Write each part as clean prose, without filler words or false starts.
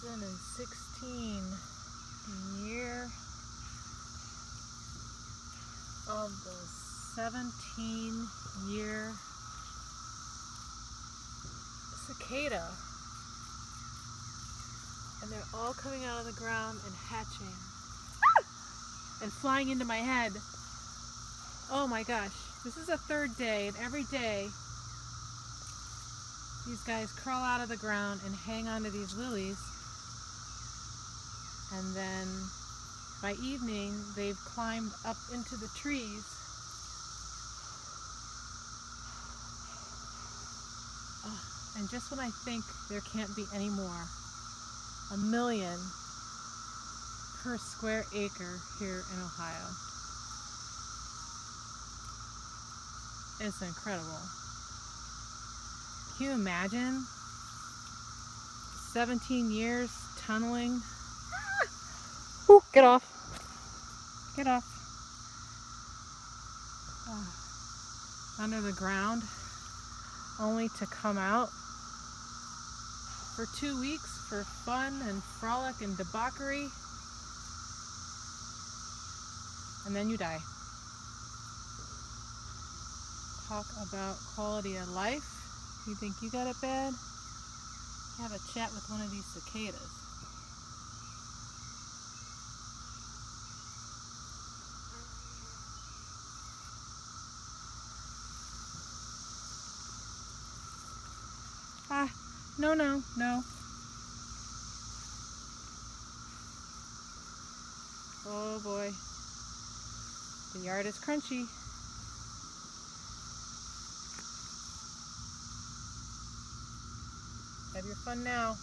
2016, the year of the 17-year cicada, and they're all coming out of the ground and hatching and flying into my head. Oh my gosh, this is the third day, and every day these guys crawl out of the ground and hang onto these lilies, and then by evening they've climbed up into the trees. And just when I think there can't be any more, 1 million per square acre here in Ohio. It's incredible. Can you imagine 17 years tunneling? Ooh, get off. Get off. Under the ground, only to come out for 2 weeks for fun and frolic and debauchery, and then you die. Talk about quality of life. You think you got it bad? Have a chat with one of these cicadas. No, no, no. Oh boy. The yard is crunchy. Have your fun now.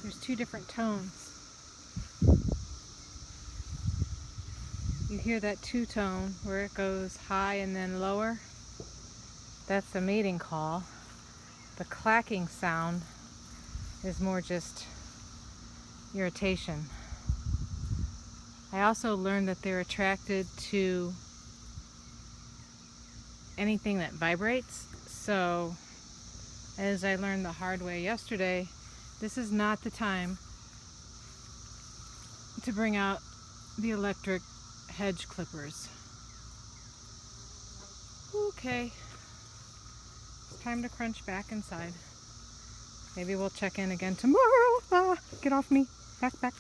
There's two different tones. You hear that two-tone where it goes high and then lower? That's the mating call. The clacking sound is more just irritation. I also learned that they're attracted to anything that vibrates. So, as I learned the hard way yesterday, this is not the time to bring out the electric hedge clippers. Okay, it's time to crunch back inside. Maybe we'll check in again tomorrow. Get off me. Back, back.